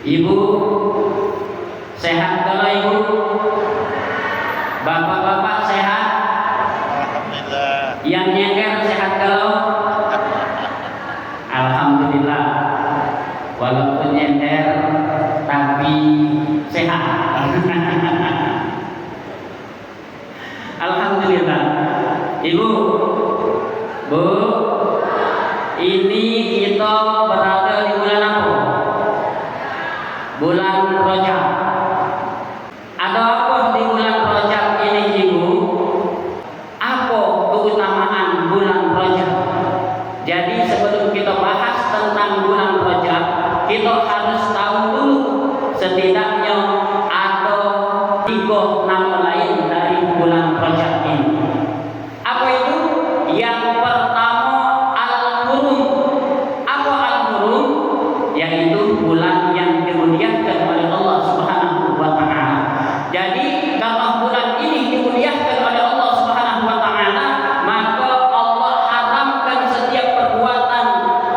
Ibu sehat kalau ibu? Bapak-bapak sehat? Alhamdulillah. Yang nyeker sehat kalau? Alhamdulillah. Walaupun nyeker tapi sehat. Alhamdulillah. Ibu, Bu, ini kita berada di bulan apa? Bulan Rajab. Ada apa di bulan Rajab ini, Ibu? Apa keutamaan bulan Rajab? Jadi sebelum kita bahas tentang bulan Rajab, kita harus tahu dulu setidaknya ada 3 nama lain dari bulan Rajab ini. Apa itu? Yang pertama Al-Hurum. Apa Al-Hurum? Yaitu bulan yang dimuliakan oleh Allah Subhanahu wa taala. Jadi kalau bulan ini dimuliakan oleh Allah Subhanahu wa taala, maka Allah haramkan setiap perbuatan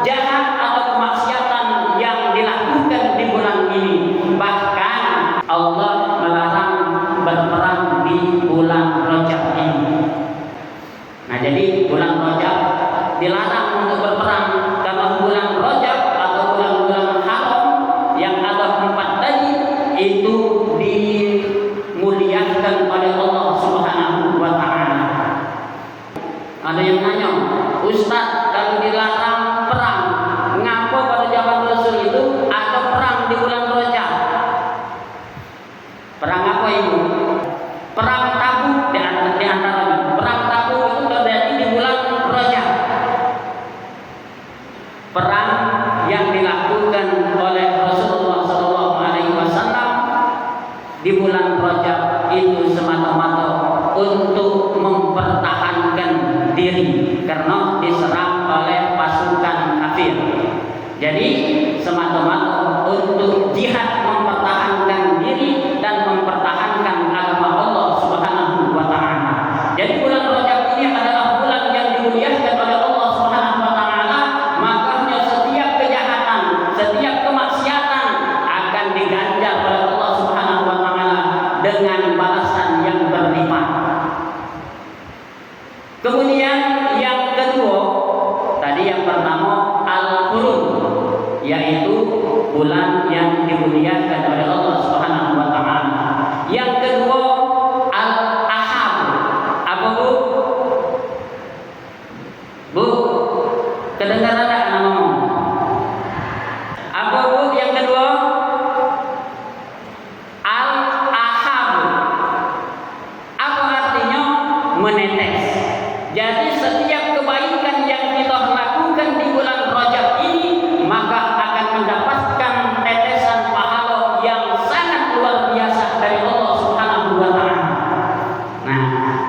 jahat atau kemaksiatan yang dilakukan di bulan ini. Bahkan Allah melarang berperang di bulan Rajab ini. Nah, jadi bulan Rajab dilarang untuk berperang karena bulan Rajab atau bulan-bulan haram yang ada 4 tadi itu dimuliakan oleh Allah Subhanahu wa taala. Ada yang nanya, Ustaz, kalau dilarang perang, ngapa pada zaman Rasul itu ada perang di bulan Rajab? Perang apa ibu? Perang Tabuk di antaranya. Perang Tabuk itu terjadi di bulan Rajab. Perang yang dilakukan oleh Rasulullah SAW di bulan Rajab itu semata-mata untuk mempertahankan diri karena diserang oleh pasukan kafir. Jadi semata-mata untuk jihad mempertahankan diri dan mempertahankan agama Allah Subhanahu wa taala. Jadi bulan Rajab ini adalah bulan yang dimuliakan oleh Allah Subhanahu wa taala, makanya setiap kejahatan, setiap kemaksiatan akan diganjar oleh Allah Subhanahu wa taala dengan balasan yang berlipat. Kemudian yang kedua, tadi yang pertama Al-Hurum, yaitu bulan yang dimuliakan oleh Allah Subhanahu wa taala. Yang kedua Al-Ahab. Apa Bu? Bu, kedengaran tak ngomong? Apa Bu yang kedua? Al-Ahab. Apa artinya? Menetes. Jadi setiap kebaikan yang kita lakukan di bulan Rajab ini, maka akan mendapatkan tetesan pahala yang sangat luar biasa dari Allah Subhanahu wa taala. Nah,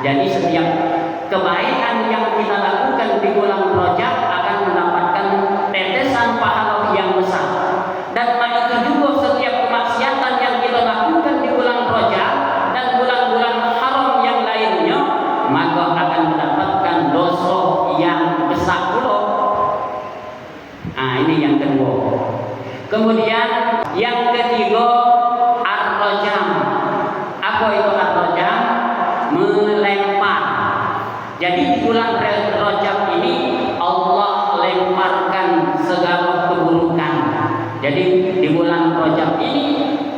jadi setiap kebaikan yang kita lakukan di bulan Rajab akan mendapatkan tetesan pahala yang besar. Dan begitu juga setiap kemaksiatan yang kita lakukan di bulan Rajab dan bulan-bulan haram yang lainnya, maka akan mendapatkan dosa yang besar pula. Nah, ini yang kedua. Kemudian yang ketiga Ar-Rajam. Apa itu Ar-Rajam? Melempar. Jadi di bulan Rajab ini Allah lemparkan segala keburukan. Jadi di bulan Rajab ini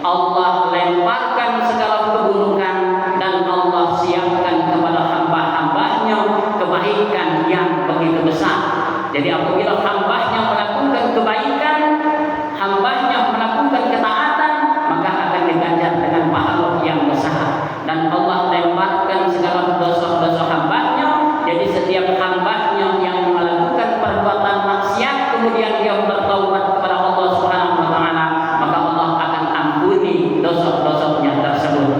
Allah lemparkan segala keburukan dan Allah siapkan kepada hamba-hambanya kebaikan yang begitu besar. Jadi apabila hambanya melakukan kebaikan, hambanya melakukan ketaatan, maka akan diganjar dengan pahala yang besar. Dan Allah lemparkan segala dosa-dosa hambanya. Jadi setiap hambanya yang melakukan perbuatan maksiat kemudian dia bertaubat kepada Allah Subhanahu wa taala, maka Allah akan ampuni dosa-dosanya tersebut.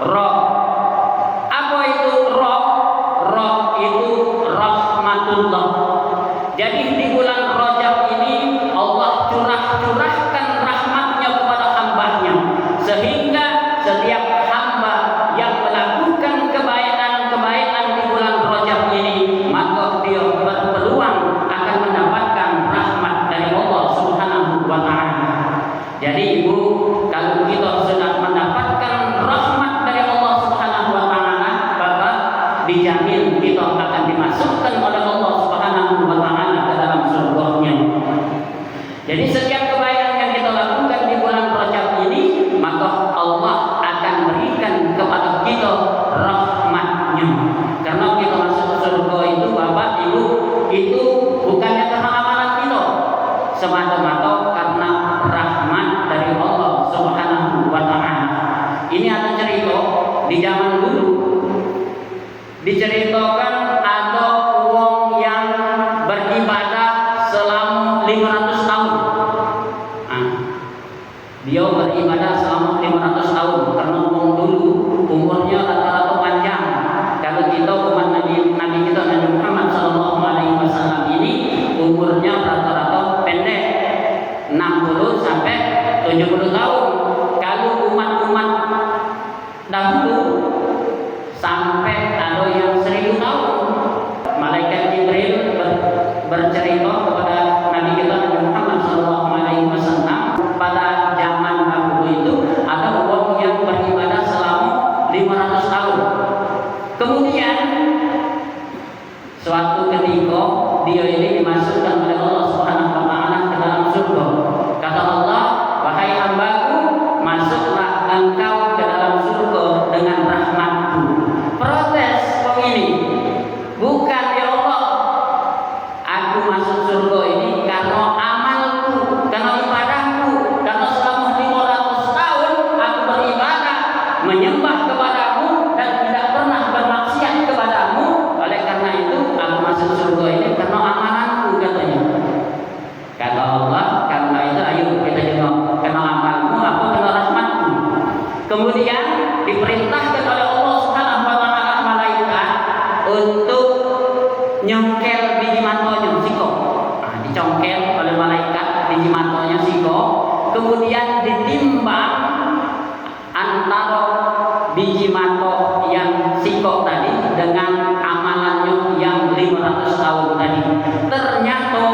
Roh. Apa itu roh? Roh itu rahmatullah. Jadi di bulan Rajab ini Allah curahkan rahmatnya kepada hambanya, sehingga setiap hamba yang melakukan kebaikan di bulan Rajab ini, maka dia berpeluang akan mendapatkan rahmat dari Allah Subhanahu wa taala. Jadi Ibu, kalau kita sudah mendapatkan rahmat dari Allah Subhanahu wa taala, maka dijamin kita akan dimasukkan oleh Allah Subhanahu wa taala ke dalam surga-Nya. Jadi setiap kebaikan yang kita lakukan di bulan Rajab ini, maka Allah akan berikan kepada kita rahmat-Nya. Karena kita masuk ke surga itu, Bapak Ibu, itu bukannya karena amalan kita, semata-mata karena rahmat dari Allah Subhanahu wa taala. Ini ada cerita di zaman dulu. Diceritakan ada orang yang beribadah selama 500 tahun. Dia beribadah selama 500 tahun karena orang dulu umurnya rata-rata panjang. Kalau kita umat Nabi kita Nabi Muhammad SAW ini umurnya rata-rata pendek, 60 sampai 70 tahun. Kalau umat-umat dahulu sampai ada yang 1000 tahun. Malaikat Jibril bercerita kepada Nabi kita Nabi Muhammad SAW, pada zaman dahulu itu ada orang yang beribadah selama 500 tahun. Kemudian suatu ketika dia ini dimasukkan oleh Allah Subhanahu wa taala ke dalam surga. Kata Allah, "Wahai hambaku, masuklah engkau ke dalam surga dengan rahmatku." Protes orang ini, "Bukan ya Allah, aku masuk surga ini karena amalku, karena ibadahku, karena selama 500 tahun aku beribadah, menyembah kepadamu dan tidak pernah bermaksiat kepadamu. Oleh karena itu aku masuk surga ini karena amalanku," katanya. Kata Allah, "Karena itu ayo kita jengok, karena amalmu aku karena rahmatku." Kemudian diperintahkan oleh Allah Subhanahu wa taala malaikat untuk nyongkel biji matonya siko. Dicongkel oleh malaikat biji matonya siko, kemudian ditimbang antara biji mato yang siko tadi dengan amalannya yang 500 tahun tadi. Ternyata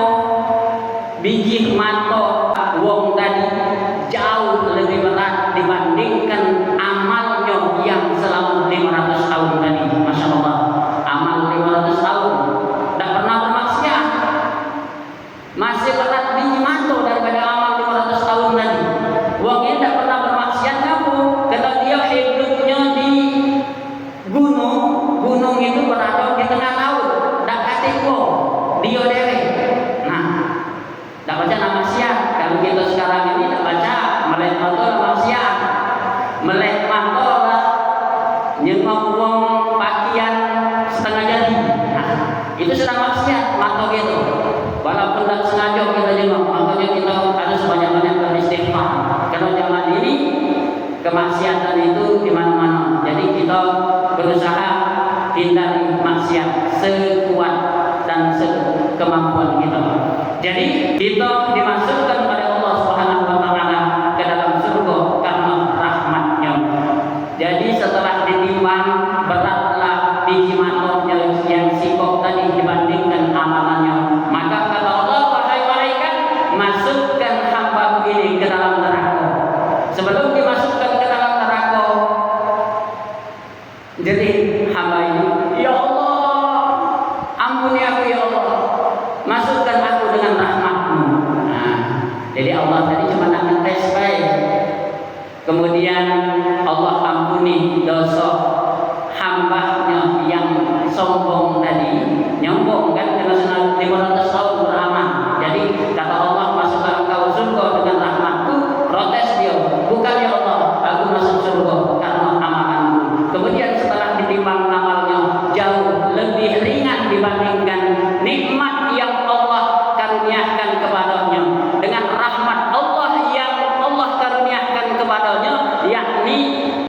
biji mato wong tadi jauh lebih berat dibandingkan amalnya yang selama 500 tahun tadi. Masya Allah, amal 500 tahun tidak pernah bermaksiat masih berat biji mato daripada amal 500 tahun tadi. Wong ini tidak pernah bermaksiat ngaku, karena dia hidupnya di gunung itu berada di tengah laut, tidak katiko dia dewe. Nah, tidak baca nama maksiat. Kalau kita sekarang ini tidak baca melek mato maksiat, melek mato lah nyengok wong pakaian setengah jadi. Nah, itu sudah maksiat mato gitu. Walaupun tidak sengaja kita nyengok, makanya kita harus banyak-banyak beristighfar. Karena zaman ini kemaksiatan itu di mana-mana. Jadi kita berusaha hindari maksiat sekuat dan sekemampuan kita. Jadi kita dimasukkan oleh Allah Subhanahu wa taala ke dalam surga karena rahmatnya. Jadi setelah ditimbang beratlah biji matonya yang sikok tadi dibandingkan amalannya, maka kata Allah, "Wahai malaikat, masukkan hambaku ini ke dalam neraka." Sebelum dimasukkan ke dalam neraka, jadi hamba ini, "Ya Allah, ampuni aku ya Allah, masukkan aku dengan rahmat-Mu." Nah, jadi Allah tadi cuma nak ngetes baik. Kemudian Allah ampuni dosa hambanya yang sombong tadi,